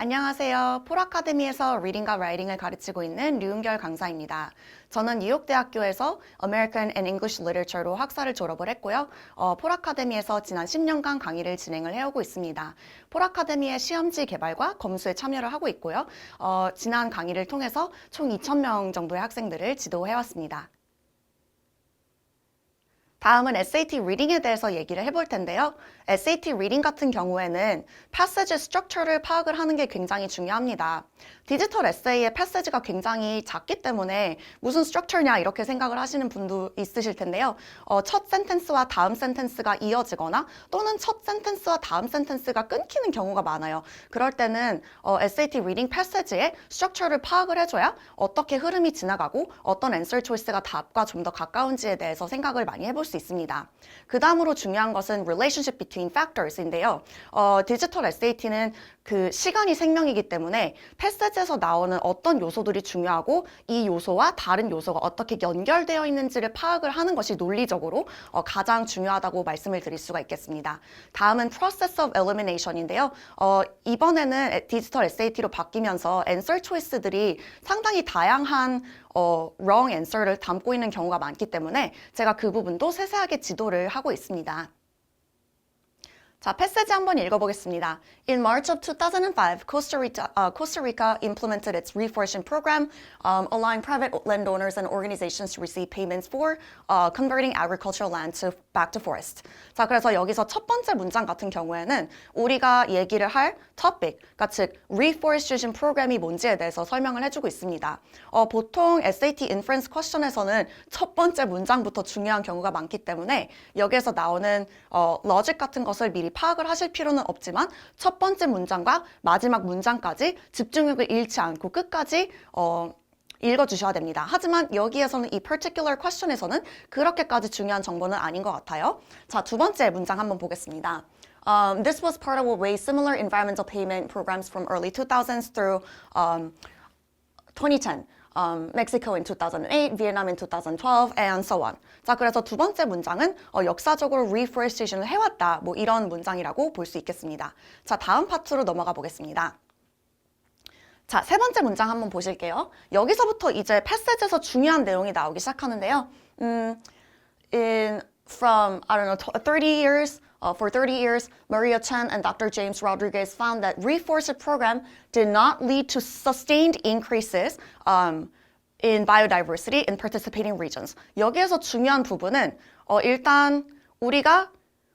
안녕하세요. 폴아카데미에서 리딩과 라이팅을 가르치고 있는 류은결 강사입니다. 저는 뉴욕대학교에서 American and English Literature로 학사를 졸업을 했고요. 폴아카데미에서 지난 10년간 강의를 진행을 해오고 있습니다. 폴아카데미의 시험지 개발과 검수에 참여를 하고 있고요. 지난 강의를 통해서 총 2,000명 정도의 학생들을 지도해왔습니다. 다음은 SAT 리딩에 대해서 얘기를 해볼 텐데요. SAT 리딩 같은 경우에는 패시지 스트럭처를 파악을 하는 게 굉장히 중요합니다. 디지털 에세이의 패시지가 굉장히 작기 때문에 무슨 스트럭처냐 이렇게 생각을 하시는 분도 있으실 텐데요. 첫 센텐스와 다음 센텐스가 이어지거나 또는 첫 센텐스와 다음 센텐스가 끊기는 경우가 많아요. 그럴 때는 SAT 리딩 패시지의 스트럭처를 파악을 해줘야 어떻게 흐름이 지나가고 어떤 앤서 초이스가 답과 좀 더 가까운지에 대해서 생각을 많이 해볼 수 있습니다. 그 다음으로 중요한 것은 relationship between factors인데요. 디지털 SAT는 그 시간이 생명이기 때문에 패시지에서 나오는 어떤 요소들이 중요하고 이 요소와 다른 요소가 어떻게 연결되어 있는지를 파악을 하는 것이 논리적으로 가장 중요하다고 말씀을 드릴 수가 있겠습니다. 다음은 process of elimination인데요. 이번에는 디지털 SAT로 바뀌면서 answer choice들이 상당히 다양한 wrong answer를 담고 있는 경우가 많기 때문에 제가 그 부분도 세세하게 지도를 하고 있습니다. 자, 패시지 한번 읽어보겠습니다. In March of 2005, Costa Rica implemented its reforestation program, allowing private landowners and organizations to receive payments for converting agricultural land back to forest. 자, 그래서 여기서 첫 번째 문장 같은 경우에는 우리가 얘기를 할 topic, 그러니까 즉 reforestation program이 뭔지에 대해서 설명을 해주고 있습니다. 보통 SAT inference question에서는 첫 번째 문장부터 중요한 경우가 많기 때문에 여기에서 나오는 logic 같은 것을 미리 파악을 하실 필요는 없지만 첫 번째 문장과 마지막 문장까지 집중력을 잃지 않고 끝까지 읽어주셔야 됩니다. 하지만 여기에서는 이 particular question에서는 그렇게까지 중요한 정보는 아닌 것 같아요. 자, 두 번째 문장 한번 보겠습니다. This was part of a way similar environmental payment programs from early 2000s through 2010. Mexico in 2008, Vietnam in 2012, and so on. 자, 그래서 두 번째 문장은 역사적으로 reforestation을 해왔다. 뭐 이런 문장이라고 볼 수 있겠습니다. 자, 다음 파트로 넘어가 보겠습니다. 자, 세 번째 문장 한번 보실게요. 여기서부터 이제 패시지에서 중요한 내용이 나오기 시작하는데요. From, I don't know, 30 years, for 30 years, Maria Chen and Dr. James Rodriguez found that reforested program did not lead to sustained increases in biodiversity in participating regions. 여기에서 중요한 부분은 일단 우리가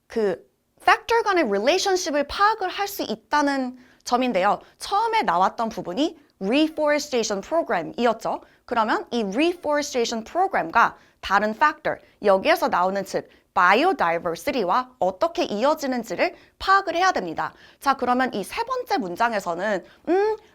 그 factor 간의 relationship을 파악을 할 수 있다는 점인데요. 처음에 나왔던 부분이 reforestation program이었죠. 그러면 이 reforestation program과 다른 factor, 여기에서 나오는 즉 biodiversity와 어떻게 이어지는지를 파악을 해야 됩니다. 자, 그러면 이 세 번째 문장에서는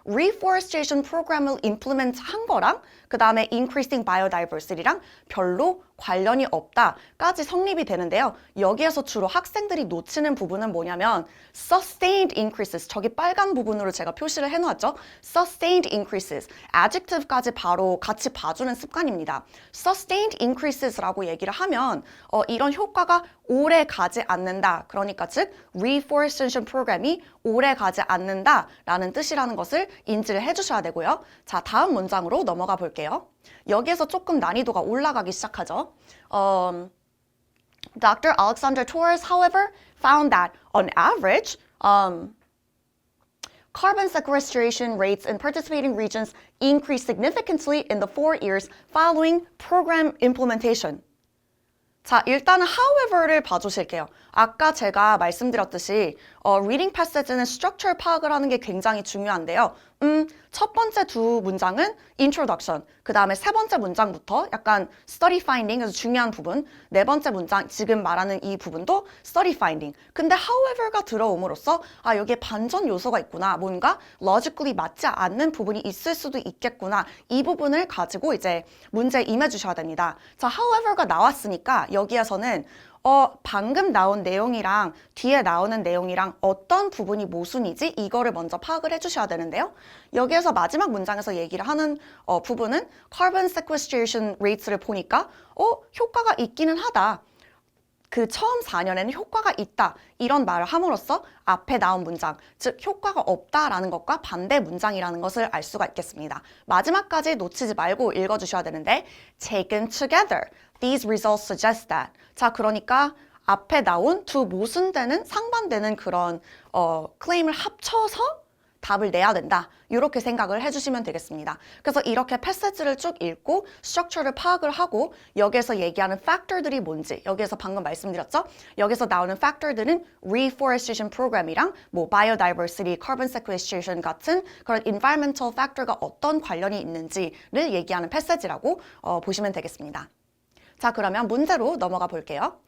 reforestation program을 implement 한 거랑 그 다음에 increasing biodiversity랑 별로 관련이 없다까지 성립이 되는데요. 여기에서 주로 학생들이 놓치는 부분은 뭐냐면 sustained increases, 저기 빨간 부분으로 제가 표시를 해놓았죠. sustained increases, adjective까지 바로 같이 봐주는 습관입니다. sustained increases라고 얘기를 하면 이런 효과가 오래 가지 않는다. 그러니까 즉 reforestation program이 오래 가지 않는다라는 뜻이라는 것을 인지를 해주셔야 되고요. 자, 다음 문장으로 넘어가 볼게요. 여기에서 조금 난이도가 올라가기 시작하죠. Dr. Alexander Torres, however, found that on average, carbon sequestration rates in participating regions increased significantly in the 4 years following program implementation. 자, 일단은 however를 봐주실게요. 아까 제가 말씀드렸듯이 reading passage는 structure 파악을 하는 게 굉장히 중요한데요. 첫 번째 두 문장은 introduction, 그 다음에 세 번째 문장부터 약간 study finding에서 중요한 부분, 네 번째 문장 지금 말하는 이 부분도 study finding. 근데 however가 들어옴으로써 여기에 반전 요소가 있구나, 뭔가 logically 맞지 않는 부분이 있을 수도 있겠구나, 이 부분을 가지고 이제 문제에 임해주셔야 됩니다. 자, however가 나왔으니까 여기에서는 방금 나온 내용이랑 뒤에 나오는 내용이랑 어떤 부분이 모순이지? 이거를 먼저 파악을 해주셔야 되는데요. 여기에서 마지막 문장에서 얘기를 하는 부분은 carbon sequestration rates를 보니까 효과가 있기는 하다. 그 처음 4년에는 효과가 있다 이런 말을 함으로써 앞에 나온 문장, 즉 효과가 없다라는 것과 반대 문장이라는 것을 알 수가 있겠습니다. 마지막까지 놓치지 말고 읽어주셔야 되는데 taken together, these results suggest that. 자, 그러니까 앞에 나온 두 모순되는 상반되는 그런 클레임을 합쳐서 답을 내야 된다. 이렇게 생각을 해주시면 되겠습니다. 그래서 이렇게 패세지를 쭉 읽고 스트럭처를 파악을 하고 여기에서 얘기하는 팩터들이 뭔지 여기에서 방금 말씀드렸죠? 여기서 나오는 팩터들은 reforestation 프로그램이랑 뭐 biodiversity, carbon sequestration 같은 그런 environmental factor가 어떤 관련이 있는지를 얘기하는 패세지라고 보시면 되겠습니다. 자, 그러면 문제로 넘어가 볼게요.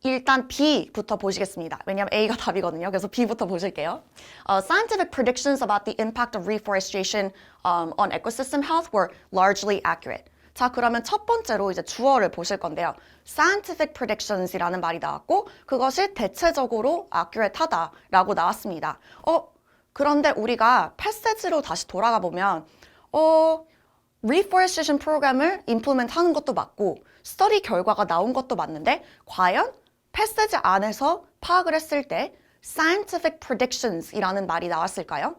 일단 B부터 보시겠습니다. 왜냐하면 A가 답이거든요. 그래서 B부터 보실게요. Scientific predictions about the impact of reforestation on ecosystem health were largely accurate. 자, 그러면 첫 번째로 이제 주어를 보실 건데요. Scientific predictions이라는 말이 나왔고 그것이 대체적으로 accurate하다라고 나왔습니다. 그런데 우리가 패세지로 다시 돌아가 보면 reforestation 프로그램을 implement 하는 것도 맞고 스터디 결과가 나온 것도 맞는데 과연 패세지 안에서 파악을 했을 때 scientific predictions이라는 말이 나왔을까요?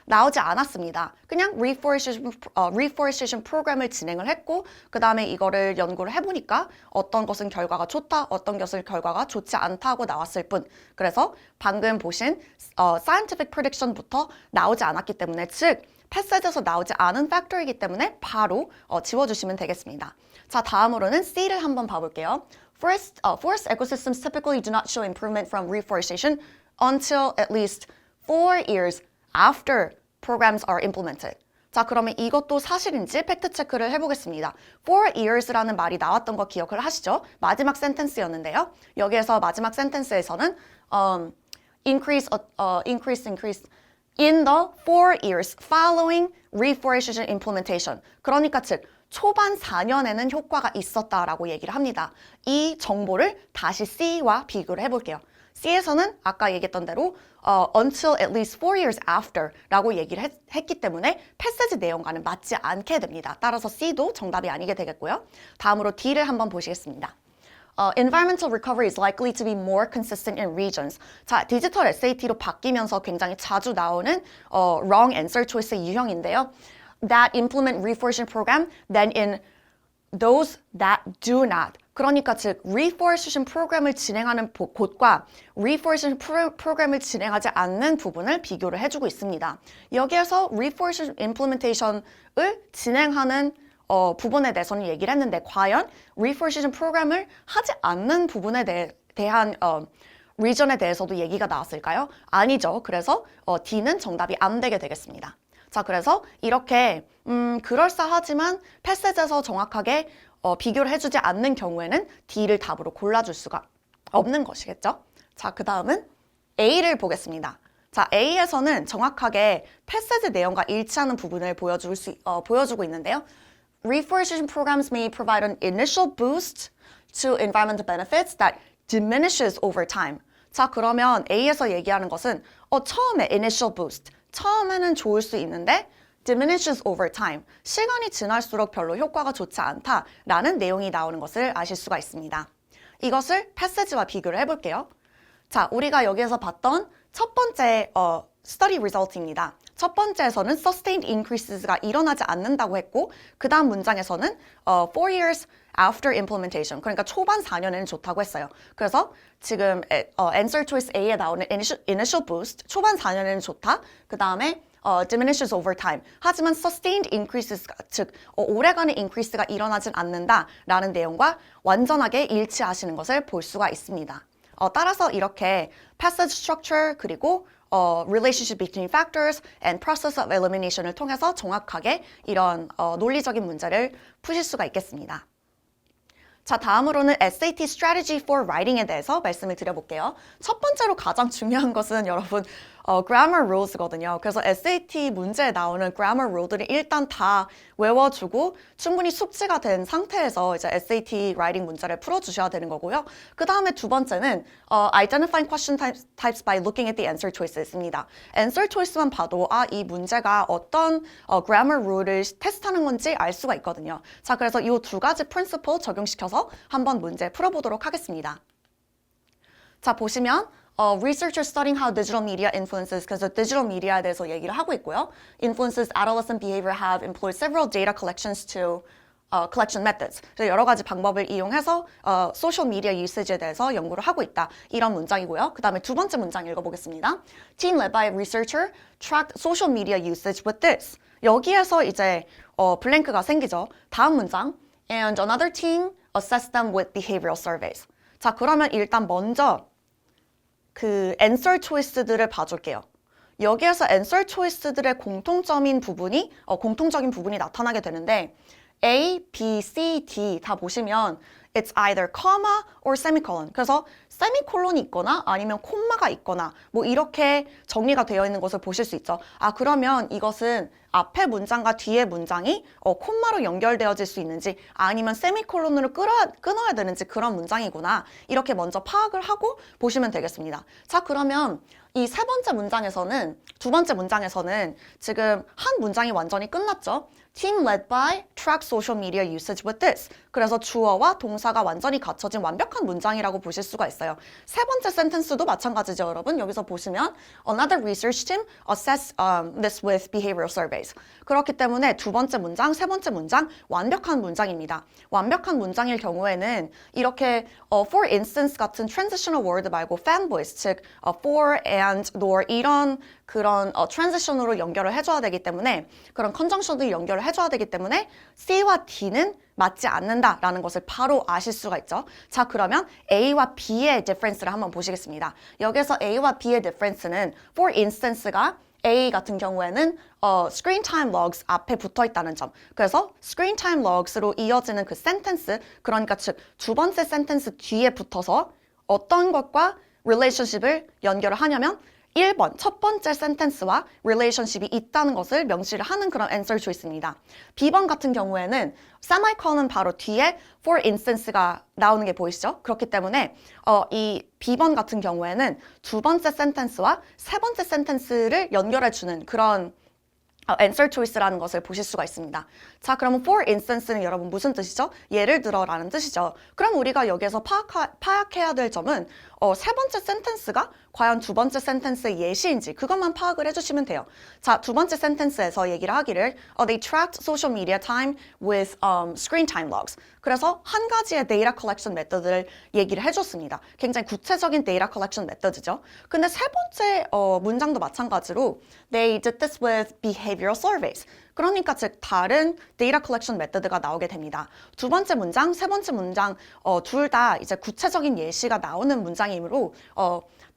나오지 않았습니다. 그냥 reforestation 프로그램을 진행을 했고 그 다음에 이거를 연구를 해보니까 어떤 것은 결과가 좋다, 어떤 것은 결과가 좋지 않다고 나왔을 뿐. 그래서 방금 보신 scientific prediction부터 나오지 않았기 때문에 즉 패세지에서 나오지 않은 팩터이기 때문에 바로 지워주시면 되겠습니다. 자, 다음으로는 C를 한번 봐볼게요. Forest ecosystems typically do not show improvement from reforestation until at least 4 years after programs are implemented. 자, 그러면 이것도 사실인지 팩트 체크를 해보겠습니다. 4 years라는 말이 나왔던 거 기억을 하시죠? 마지막 센텐스였는데요. 여기에서 마지막 센텐스에서는 increase in the 4 years following reforestation implementation. 그러니까 즉 초반 4년에는 효과가 있었다라고 얘기를 합니다. 이 정보를 다시 C와 비교를 해볼게요. C에서는 아까 얘기했던 대로 until at least 4 years after 라고 얘기를 했기 때문에 패세지 내용과는 맞지 않게 됩니다. 따라서 C도 정답이 아니게 되겠고요. 다음으로 D를 한번 보시겠습니다. Environmental recovery is likely to be more consistent in regions. 자, 디지털 SAT로 바뀌면서 굉장히 자주 나오는 wrong answer choice 유형인데요. That implement reforestation program than in those that do not. 그러니까 즉 reforestation 프로그램을 진행하는 곳과 reforestation 프로그램을 진행하지 않는 부분을 비교를 해주고 있습니다. 여기에서 reforestation implementation을 진행하는 부분에 대해서는 얘기를 했는데 과연 reforestation 프로그램을 하지 않는 부분에 대한 리전에 대해서도 얘기가 나왔을까요? 아니죠. 그래서 D는 정답이 안 되게 되겠습니다. 자, 그래서 이렇게 그럴싸하지만 패세지에서 정확하게 비교를 해주지 않는 경우에는 D를 답으로 골라줄 수가 없는 것이겠죠. 자, 그 다음은 A를 보겠습니다. 자, A에서는 정확하게 패세지 내용과 일치하는 부분을 보여주고 있는데요. Reforestation programs may provide an initial boost to environmental benefits that diminishes over time. 자, 그러면 A에서 얘기하는 것은 처음에 initial boost, 처음에는 좋을 수 있는데 diminishes over time, 시간이 지날수록 별로 효과가 좋지 않다라는 내용이 나오는 것을 아실 수가 있습니다. 이것을 패세지와 비교를 해볼게요. 자, 우리가 여기에서 봤던 첫 번째 study result입니다. 첫 번째에서는 sustained increases가 일어나지 않는다고 했고 그 다음 문장에서는 4 years after implementation, 그러니까 초반 4년에는 좋다고 했어요. 그래서 지금 answer choice A에 나오는 initial boost, 초반 4년에는 좋다. 그 다음에 diminishes over time. 하지만 sustained increases, 즉 오래가는 increase가 일어나진 않는다라는 내용과 완전하게 일치하시는 것을 볼 수가 있습니다. 따라서 이렇게 passage structure 그리고 relationship between factors and process of elimination을 통해서 정확하게 이런 논리적인 문제를 푸실 수가 있겠습니다. 자, 다음으로는 SAT strategy for writing에 대해서 말씀을 드려볼게요. 첫 번째로 가장 중요한 것은 여러분 grammar rules거든요. 그래서 SAT 문제에 나오는 grammar rule들이 일단 다 외워주고 충분히 숙지가 된 상태에서 이제 SAT writing 문제를 풀어주셔야 되는 거고요. 그 다음에 두 번째는 identifying question types by looking at the answer choices입니다. answer choice만 봐도 이 문제가 어떤 grammar rule를 테스트하는 건지 알 수가 있거든요. 자, 그래서 이 두 가지 principle 적용시켜서 한번 문제 풀어보도록 하겠습니다. 자, 보시면 researchers studying how digital media influences, 그래서 digital media에 대해서 얘기를 하고 있고요. influences adolescent behavior have employed several data collections to collection methods. 그래서 여러 가지 방법을 이용해서 소셜 미디어 유세지에 대해서 연구를 하고 있다. 이런 문장이고요. 그 다음에 두 번째 문장 읽어보겠습니다. Team led by a researcher tracked social media usage with this. 여기에서 이제 블랭크가 생기죠. 다음 문장. And another team assessed them with behavioral surveys. 자, 그러면 일단 먼저 그 answer choice들을 봐줄게요. 여기에서 answer choice들의 공통적인 부분이 나타나게 되는데 A, B, C, D 다 보시면 it's either comma or semicolon. 그래서 세미콜론이 있거나 아니면 콤마가 있거나 뭐 이렇게 정리가 되어 있는 것을 보실 수 있죠. 그러면 이것은 앞에 문장과 뒤에 문장이 콤마로 연결되어질 수 있는지 아니면 세미콜론으로 끊어야 되는지 그런 문장이구나. 이렇게 먼저 파악을 하고 보시면 되겠습니다. 자, 그러면 이 두 번째 문장에서는 지금 한 문장이 완전히 끝났죠. Team led by track social media usage with this. 그래서 주어와 동사가 완전히 갖춰진 완벽한 문장이라고 보실 수가 있어요. 세 번째 센텐스도 마찬가지죠, 여러분. 여기서 보시면 Another research team assessed this with behavioral surveys. 그렇기 때문에 두 번째 문장, 세 번째 문장 완벽한 문장입니다. 완벽한 문장일 경우에는 이렇게 for instance 같은 transitional word 말고 fan voice, 즉 for and nor 이런 그런 transition으로 연결을 해줘야 되기 때문에 그런 conjunction을 연결을 해줘야 되기 때문에 C와 D는 맞지 않는다라는 것을 바로 아실 수가 있죠. 자, 그러면 A와 B의 difference를 한번 보시겠습니다. 여기서 A와 B의 difference는 for instance가 A 같은 경우에는 screen time logs 앞에 붙어 있다는 점. 그래서 screen time logs로 이어지는 그 센텐스, 그러니까 즉 두 번째 센텐스 뒤에 붙어서 어떤 것과 relationship을 연결을 하냐면 1번, 첫 번째 센텐스와 relationship이 있다는 것을 명시를 하는 그런 answer choice입니다. B번 같은 경우에는 semicolon 바로 뒤에 for instance가 나오는 게 보이시죠? 그렇기 때문에 이 B번 같은 경우에는 두 번째 센텐스와 세 번째 센텐스를 연결해주는 그런 answer choice라는 것을 보실 수가 있습니다. 자, 그러면 for instance는 여러분 무슨 뜻이죠? 예를 들어라는 뜻이죠. 그럼 우리가 여기에서 파악해야 될 점은 세 번째 센텐스가 과연 두 번째 센텐스의 예시인지 그것만 파악을 해주시면 돼요. 자, 두 번째 센텐스에서 얘기를 하기를 they tracked social media time with screen time logs. 그래서 한 가지의 데이터 컬렉션 메서드를 얘기를 해줬습니다. 굉장히 구체적인 데이터 컬렉션 메서드죠. 근데 세 번째 문장도 마찬가지로 they did this with behavioral surveys. 그러니까 즉 다른 데이터 컬렉션 메서드가 나오게 됩니다. 두 번째 문장, 세 번째 문장 둘 다 이제 구체적인 예시가 나오는 문장이므로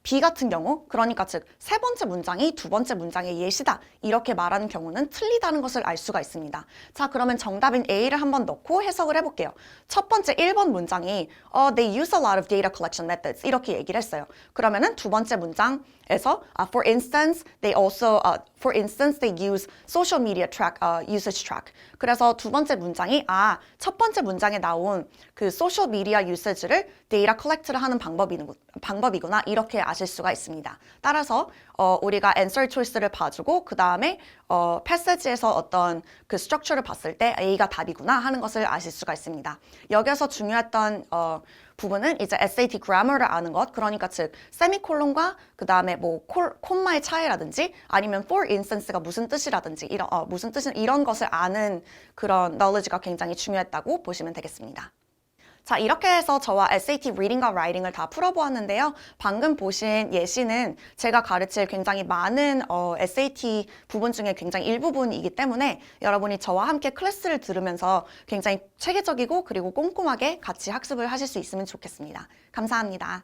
B 같은 경우, 그러니까 즉 세 번째 문장이 두 번째 문장의 예시다 이렇게 말하는 경우는 틀리다는 것을 알 수가 있습니다. 자, 그러면 정답인 A를 한번 넣고 해석을 해볼게요. 첫 번째 1번 문장이 they use a lot of data collection methods 이렇게 얘기를 했어요. 그러면은 두 번째 문장에서 for instance they use social media usage track. 그래서 두 번째 문장이 첫 번째 문장에 나온 그 소셜 미디어 유세지를 데이터 컬렉트를 하는 방법이구나 이렇게 아실 수가 있습니다. 따라서 우리가 answer choice를 봐주고 그 다음에 패시지에서 어떤 그 스트럭처를 봤을 때 A가 답이구나 하는 것을 아실 수가 있습니다. 여기서 중요했던 부분은 이제 SAT grammar를 아는 것, 그러니까 즉 세미콜론과 그 다음에 뭐 콤마의 차이라든지 아니면 for instance가 무슨 뜻이라든지 이런 것을 아는 그런 knowledge가 굉장히 중요했다고 보시면 되겠습니다. 자, 이렇게 해서 저와 SAT 리딩과 라이팅을 다 풀어보았는데요. 방금 보신 예시는 제가 가르칠 굉장히 많은 SAT 부분 중에 굉장히 일부분이기 때문에 여러분이 저와 함께 클래스를 들으면서 굉장히 체계적이고 그리고 꼼꼼하게 같이 학습을 하실 수 있으면 좋겠습니다. 감사합니다.